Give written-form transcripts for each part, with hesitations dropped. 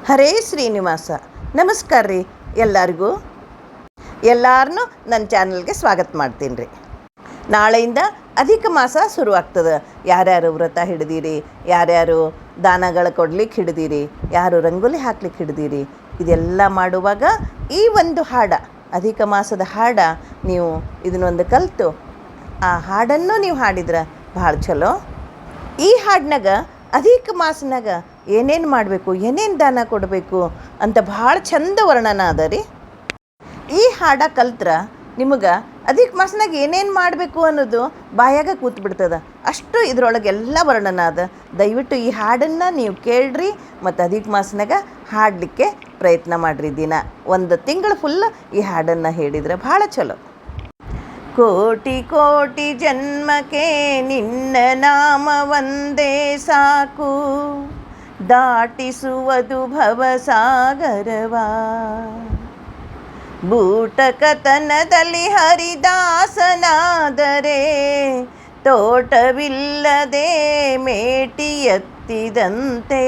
ಹರೇ ಶ್ರೀನಿವಾಸ. ನಮಸ್ಕಾರ ರೀ ಎಲ್ಲರಿಗೂ. ಎಲ್ಲರನ್ನೂ ನನ್ನ ಚಾನಲ್ಗೆ ಸ್ವಾಗತ ಮಾಡ್ತೀನಿ ರೀ. ನಾಳೆಯಿಂದ ಅಧಿಕ ಮಾಸ ಶುರುವಾಗ್ತದೆ. ಯಾರ್ಯಾರು ವ್ರತ ಹಿಡ್ದೀರಿ, ಯಾರ್ಯಾರು ದಾನಗಳು ಕೊಡ್ಲಿಕ್ಕೆ ಹಿಡ್ದೀರಿ, ಯಾರು ರಂಗೋಲಿ ಹಾಕ್ಲಿಕ್ಕೆ ಹಿಡ್ದೀರಿ, ಇದೆಲ್ಲ ಮಾಡುವಾಗ ಈ ಒಂದು ಅಧಿಕ ಮಾಸದ ನೀವು ಇದನ್ನೊಂದು ಕಲಿತು ಆ ಹಾಡನ್ನು ನೀವು ಹಾಡಿದ್ರೆ ಭಾಳ ಚಲೋ. ಈ ಹಾಡಿನಾಗ ಅಧಿಕ ಮಾಸನಾಗ ಏನೇನು ಮಾಡಬೇಕು, ಏನೇನು ದಾನ ಕೊಡಬೇಕು ಅಂತ ಭಾಳ ಚಂದ ವರ್ಣನ ಅದ ರೀ. ಈ ಕಲ್ತ್ರ ನಿಮಗೆ ಅಧಿಕ ಮಾಸನಾಗ ಏನೇನು ಮಾಡಬೇಕು ಅನ್ನೋದು ಬಾಯಾಗ ಕೂತ್ಬಿಡ್ತದ. ಅಷ್ಟು ಇದರೊಳಗೆ ಎಲ್ಲ ವರ್ಣನ ಅದ. ದಯವಿಟ್ಟು ಈ ಹಾಡನ್ನು ನೀವು ಕೇಳ್ರಿ ಮತ್ತು ಅಧಿಕ ಮಾಸನಾಗ ಹಾಡಲಿಕ್ಕೆ ಪ್ರಯತ್ನ ಮಾಡಿರಿ. ದಿನ ಒಂದು ತಿಂಗಳು ಫುಲ್ ಈ ಹಾಡನ್ನು ಹೇಳಿದರೆ ಭಾಳ ಚಲೋ. ಕೋಟಿ ಕೋಟಿ ಜನ್ಮಕ್ಕೆ ನಿನ್ನ ನಾಮ ಒಂದೇ ಸಾಕು, ದಾಟಿಸುವುದು ಭವಸಾಗರವ. ಬೂಟಕತನದಲ್ಲಿ ಹರಿದಾಸನಾದರೆ ತೋಟವಿಲ್ಲದೆ ಮೇಟಿ ಎತ್ತಿದಂತೆ.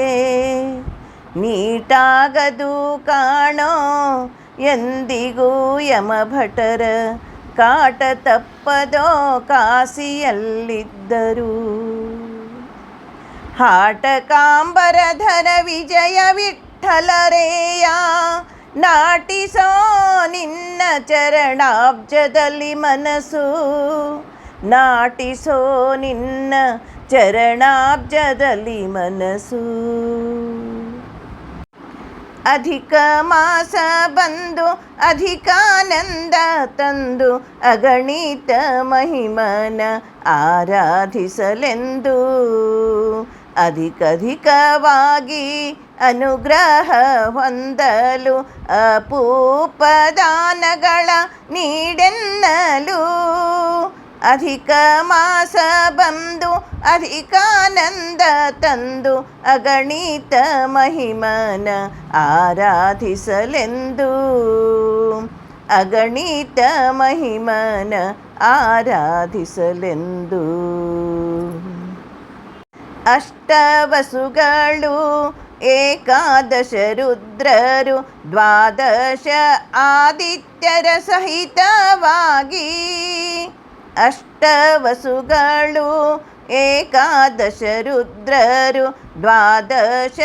ನೀಟಾಗದು ಕಾಣೋ ಎಂದಿಗೂ ಯಮಭಟರ ಕಾಟ ತಪ್ಪದೋ ಕಾಸಿಯಲ್ಲಿದ್ದರು. ಹಾಟಕಾಂಬರಧರ ವಿಜಯ ವಿಠ್ಠಲರೇಯ, ನಾಟಿಸೋ ನಿನ್ನ ಚರಣಾಬ್ಜದಲ್ಲಿ ಮನಸ್ಸು, ನಾಟಿಸೋ ನಿನ್ನ ಚರಣಾಬ್ಜದಲ್ಲಿ ಮನಸ್ಸು. ಅಧಿಕ ಮಾಸ ಬಂದು ಅಧಿಕಾನಂದ ತಂದು ಅಗಣಿತ ಮಹಿಮನ ಆರಾಧಿಸಲೆಂದು, ಅಧಿಕವಾಗಿ ಅನುಗ್ರಹ ಹೊಂದಲು ಅಪೂಪದಾನಗಳ ನೀಡೆನ್ನಲು. ಅಧಿಕ ಮಾಸ ಬಂದು ಅಧಿಕಾನಂದ ತಂದು ಅಗಣಿತ ಮಹಿಮನ ಆರಾಧಿಸಲೆಂದು, ಅಗಣಿತ ಮಹಿಮನ ಆರಾಧಿಸಲೆಂದು. ಅಷ್ಟವಸುಗಳು ಏಕಾದಶ ರುದ್ರರು ದ್ವಾದಶ ಆದಿತ್ಯರ ಸಹಿತವಾಗಿ, ಅಷ್ಟವಸುಗಳು ಏಕಾದಶ ರುದ್ರರು ದ್ವಾದಶ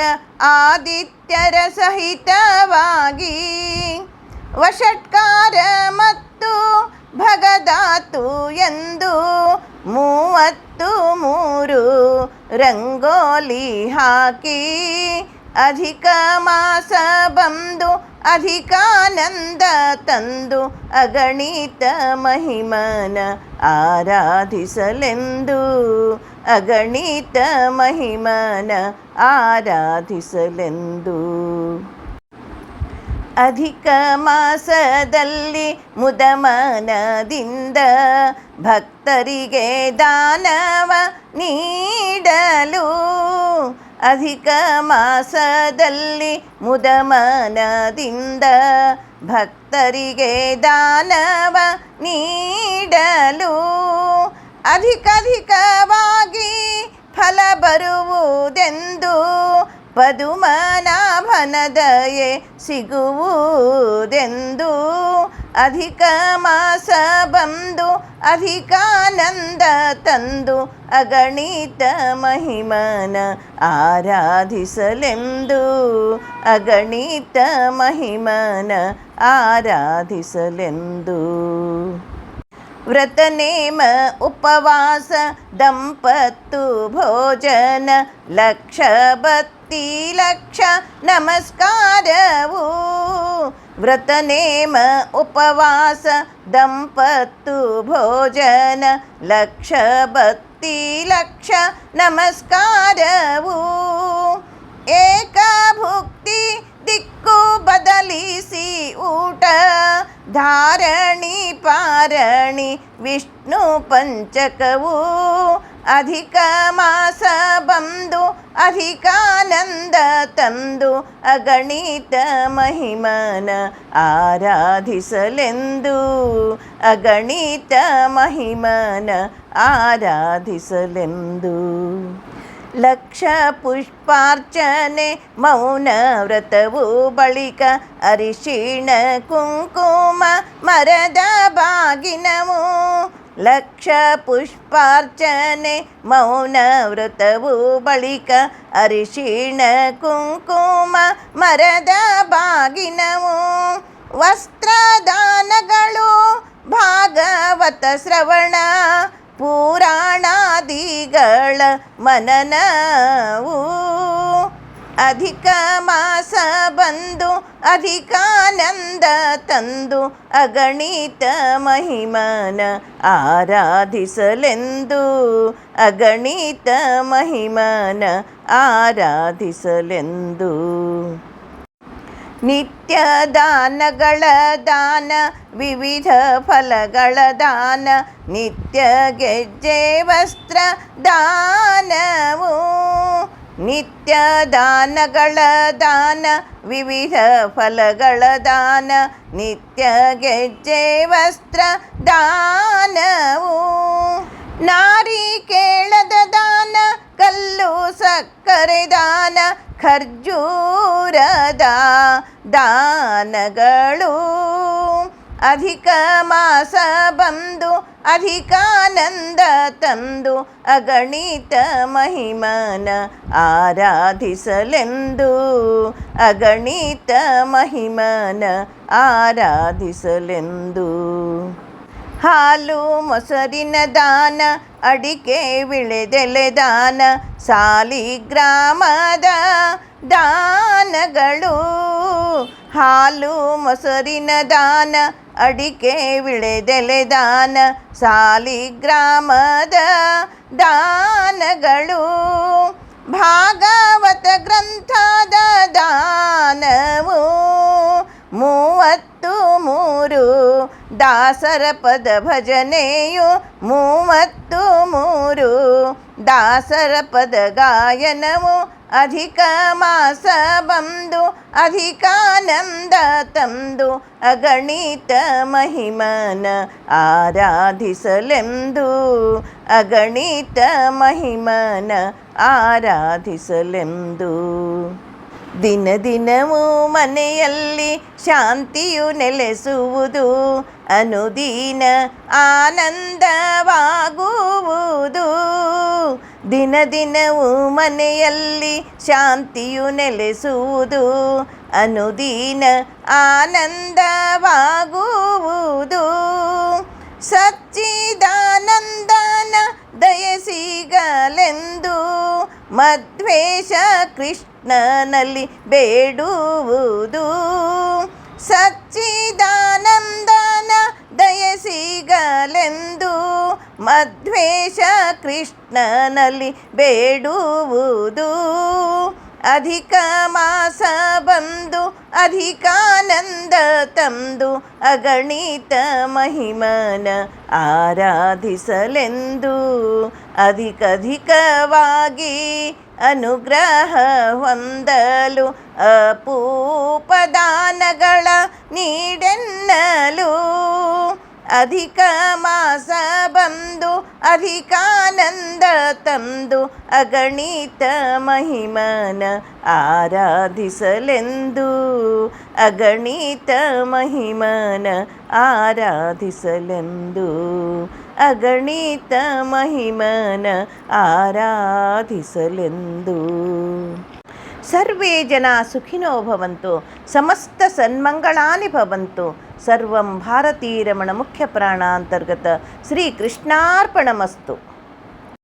ಆದಿತ್ಯರ ಸಹಿತವಾಗಿ, ವಷಟ್ಕಾರ ಮತ್ತು ಭಗದಾತು ಎಂದು 33 ರಂಗೋಲಿ ಹಾಕಿ, ಅಧಿಕ ಮಾಸ ಬಂದು ಅಧಿಕಾನಂದ ತಂದು ಅಗಣಿತ ಮಹಿಮನ ಆರಾಧಿಸಲೆಂದು, ಅಗಣಿತ ಮಹಿಮನ ಆರಾಧಿಸಲೆಂದು. ಅಧಿಕ ಮಾಸದಲ್ಲಿ ಮುದಮನದಿಂದ ಭಕ್ತರಿಗೆ ದಾನವ ನೀಡಲು, ಅಧಿಕ ಮಾಸದಲ್ಲಿ ಮುದಮನದಿಂದ ಭಕ್ತರಿಗೆ ದಾನವ ನೀಡಲು, ಅಧಿಕವಾಗಿ ಫಲ ಬರುವುದೆಂದು ಪದುಮನಾಭನ ದಯೆ ಸಿಗುವುದೆಂದು, ಅಧಿಕ ಮಾಸ ಬಂದು ಅಧಿಕಾನಂದ ತಂದು ಅಗಣಿತ ಮಹಿಮನ ಆರಾಧಿಸಲೆಂದು, ಅಗಣಿತ ಮಹಿಮನ ಆರಾಧಿಸಲೆಂದು. ವ್ರತನೇಮ ಉಪವಾಸ ದಂಪತ್ತು ಭೋಜನ ಲಕ್ಷ ಬತ್ತಿ ಲಕ್ಷ ನಮಸ್ಕಾರವು. ವ್ರತನೇಮ ಉಪವಾಸ ದಂಪತ್ತು ಭೋಜನ ಲಕ್ಷ ಬತ್ತಿ ಲಕ್ಷ ನಮಸ್ಕಾರವು. ಏಕಭುಕ್ತಿ ದಿಕ್ಕು ಬದಲಿಸಿ ಊಟ ಧಾರಣಿ ಪಾರಣಿ ವಿಷ್ಣು ಪಂಚಕವು. ಅಧಿಕ ಮಾಸ ಬಂದು ಅಧಿಕಾನಂದ ತಂದು ಅಗಣಿತ ಮಹಿಮನ ಆರಾಧಿಸಲೆಂದು, ಅಗಣಿತ ಮಹಿಮನ ಆರಾಧಿಸಲೆಂದು. ಲಕ್ಷ ಪುಷ್ಪಾರ್ಚನೆ ಮೌನ ವ್ರತವು ಬಳಿಕ ಅರಿಶಿಣ ಕುಂಕುಮ ಮರದ ಬಾಗಿನವು. ಲಕ್ಷ ಪುಷ್ಪಾರ್ಚನೆ ಮೌನ ವ್ರತವು ಬಳಿಕ ಅರಿಶಿಣ ಕುಂಕುಮ ಮರದ ಬಾಗಿನವು. ವಸ್ತ್ರದಾನಗಳು ಭಾಗವತ ಶ್ರವಣ ಪುರಾಣಾದಿಗಳ ಮನನವು. ಅಧಿಕ ಮಾಸ ಬಂದು ಅಧಿಕಾನಂದ ತಂದು ಅಗಣಿತ ಮಹಿಮನ ಆರಾಧಿಸಲೆಂದು. ಅಗಣಿತ ಮಹಿಮನ ಆರಾಧಿಸಲೆಂದು. ನಿತ್ಯ ದಾನಗಳ ದಾನ ವಿವಿಧ ಫಲಗಳ ದಾನ ನಿತ್ಯ ಗೆಜ್ಜೆ ವಸ್ತ್ರ ದಾನವು. ನಿತ್ಯ ದಾನಗಳ ದಾನ ವಿವಿಧ ಫಲಗಳ ದಾನ ನಿತ್ಯ ಗೆಜ್ಜೆ ವಸ್ತ್ರ ದಾನವು. ನಾರಿಕೇಳದ ದಾನ ಕಲ್ಲು ಸಕ್ಕರೆ ದಾನ ಖರ್ಜೂರದ ದಾನಗಳು. ಅಧಿಕ ಮಾಸ ಬಂದು ಅಧಿಕಾನಂದ ತಂದು ಅಗಣಿತ ಮಹಿಮನ ಆರಾಧಿಸಲೆಂದು. ಅಗಣಿತ ಮಹಿಮನ ಆರಾಧಿಸಲೆಂದು. ಹಾಲು ಮೊಸರಿನ ದಾನ ಅಡಿಕೆ ವಿಳೆದೆಲೆ ದಾನ ಸಾಲಿಗ್ರಾಮದ ದಾನಗಳು. ಹಾಲು ಮೊಸರಿನ ದಾನ ಅಡಿಕೆ ವಿಳೆದೆಲೆ ದಾನ ಸಾಲಿಗ್ರಾಮದ ದಾನಗಳು. ಭಾಗವತ ಗ್ರಂಥದ ದಾನವು. 33 ದಾಸರ ಪದ ಭಜನೆಯು 33 ದಾಸರ ಪದ ಗಾಯನವು. ಅಧಿಕ ಮಾಸ ಬಂದು ಅಧಿಕಾನಂದ ತಂದು ಅಗಣಿತ ಮಹಿಮನ ಆರಾಧಿಸಲೆಂದು. ಅಗಣಿತ ಮಹಿಮನ ಆರಾಧಿಸಲೆಂದು. ದಿನ ದಿನವೂ ಮನೆಯಲ್ಲಿ ಶಾಂತಿಯು ನೆಲೆಸುವುದು. ಅನುದಿನ ಆನಂದವಾಗುವುದು. ದಿನ ದಿನವೂ ಮನೆಯಲ್ಲಿ ಶಾಂತಿಯು ನೆಲೆಸುವುದು. ಅನುದಿನ ಆನಂದವಾಗುವುದು. ಸಚ್ಚಿದಾನಂದನ ದಯಸಿಗಲೆಂದು ಮಧ್ವೇಶ ಕೃಷ್ಣನಲ್ಲಿ ಬೇಡುವುದು. ಸಚ್ಚಿದಾನಂದನ ದಯಸಿಗಲೆಂದು ಮಧ್ವೇಶ ಕೃಷ್ಣನಲ್ಲಿ ಬೇಡುವುದು. ಅಧಿಕ ಮಾಸ ಬಂದು ಅಧಿಕಾನಂದ ತಂದು ಅಗಣಿತ ಮಹಿಮನ ಆರಾಧಿಸಲೆಂದು. ಅಧಿಕವಾಗಿ ಅನುಗ್ರಹ ಹೊಂದಲು ಅಪೂಪದಾನಗಳ ನೀಡೆನ್ನಲು. ಅಧಿಕ ಮಾಸ ಬಂದು ಅಧಿಕಾನಂದ ತಂದು ಅಗಣಿತ ಮಹಿಮನ ಆರಾಧಿಸಲೆಂದು. ಅಗಣಿತ ಮಹಿಮನ ಆರಾಧಿಸಲೆಂದು. ಅಗಣಿತ ಮಹಿಮನ ಆರಾಧಿಸಲೆಂದು. ಸರ್ವೇ ಜನ ಸುಖಿನೋ ಭವಂತು. ಸಮಸ್ತ ಸನ್ಮಂಗಳಾನಿ ಭವಂತು. ಸರ್ವಂ ಭಾರತೀರಮಣ ಮುಖ್ಯ ಪ್ರಾಣಾಂತರ್ಗತ ಶ್ರೀ ಕೃಷ್ಣಾರ್ಪಣಮಸ್ತು.